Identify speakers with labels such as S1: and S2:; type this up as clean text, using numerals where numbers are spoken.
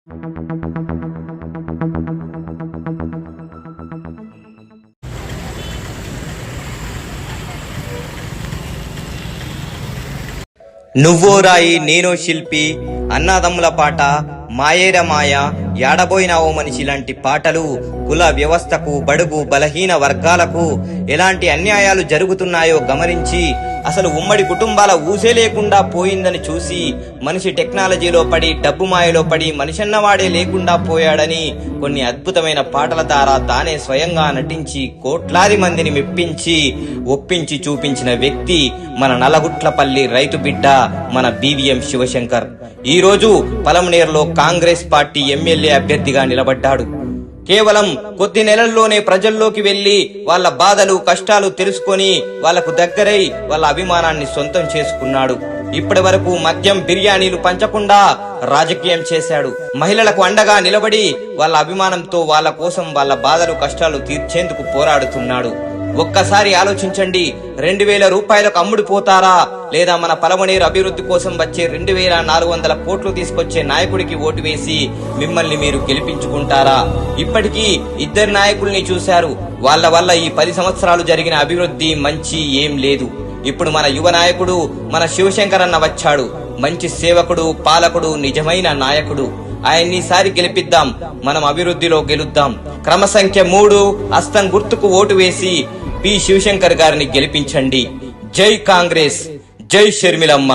S1: నువ్వో రాయి నేనో శిల్పి, అన్నదమ్ముల పాట, మాయేర మాయ, యాడబోయినావో మనిషి లాంటి పాటలు కుల వ్యవస్థకు, బడుగు బలహీన వర్గాలకు ఎలాంటి అన్యాయాలు జరుగుతున్నాయో గమనించి అసలు ఉమ్మడి కుటుంబాల ఊసే లేకుండా పోయిందని చూసి మనిషి టెక్నాలజీలో పడి, డబ్బు మాయలో పడి మనిషన్నవాడే లేకుండా పోయాడని కొన్ని అద్భుతమైన పాటల ద్వారా తానే స్వయంగా నటించి కోట్లాది మందిని మెప్పించి ఒప్పించి చూపించిన వ్యక్తి మన నల్లగుట్లపల్లి రైతు బిడ్డ మన BVM శివశంకర్. ఈ రోజు పలమనేరులో కాంగ్రెస్ పార్టీ ఎమ్మెల్యే అభ్యర్థిగా నిలబడ్డాడు. కేవలం కొద్ది నెలల్లోనే ప్రజల్లోకి వెళ్లి వాళ్ళ బాధలు కష్టాలు తెలుసుకొని వాళ్లకు దగ్గరై వాళ్ళ అభిమానాన్ని సొంతం చేసుకున్నాడు. ఇప్పటి వరకు మద్యం బిర్యానీలు పంచకుండా రాజకీయం చేశాడు. మహిళలకు అండగా నిలబడి వాళ్ళ అభిమానంతో వాళ్ళ కోసం వాళ్ళ బాధలు కష్టాలు తీర్చేందుకు పోరాడుతున్నాడు. ఒక్కసారి ఆలోచించండి, 2000 రూపాయలకు అమ్ముడుపోతారా, లేదా మన పలమనేరు అభివృద్ధి కోసం వచ్చే 2400 కోట్లు తీసుకొచ్చే నాయకుడికి ఓటు వేసి మిమ్మల్ని మీరు గెలిపించుకుంటారా? ఇప్పటికీ 2 నాయకుల్ని చూశారు. వాళ్ళ వల్ల ఈ 10 సంవత్సరాలు జరిగిన అభివృద్ధి మంచి ఏం లేదు. ఇప్పుడు మన యువ నాయకుడు మన శివశంకర్ అన్న వచ్చాడు. మంచి సేవకుడు, పాలకుడు, నిజమైన నాయకుడు. ఆయన్ని ఈసారి గెలిపిద్దాం, మనం అభివృద్ధిలో గెలుద్దాం. క్రమ సంఖ్య 3 హస్తం గుర్తుకు ఓటు వేసి పి శివశంకర్ గారిని గెలిపించండి. జై కాంగ్రెస్, జై షర్మిలమ్మ.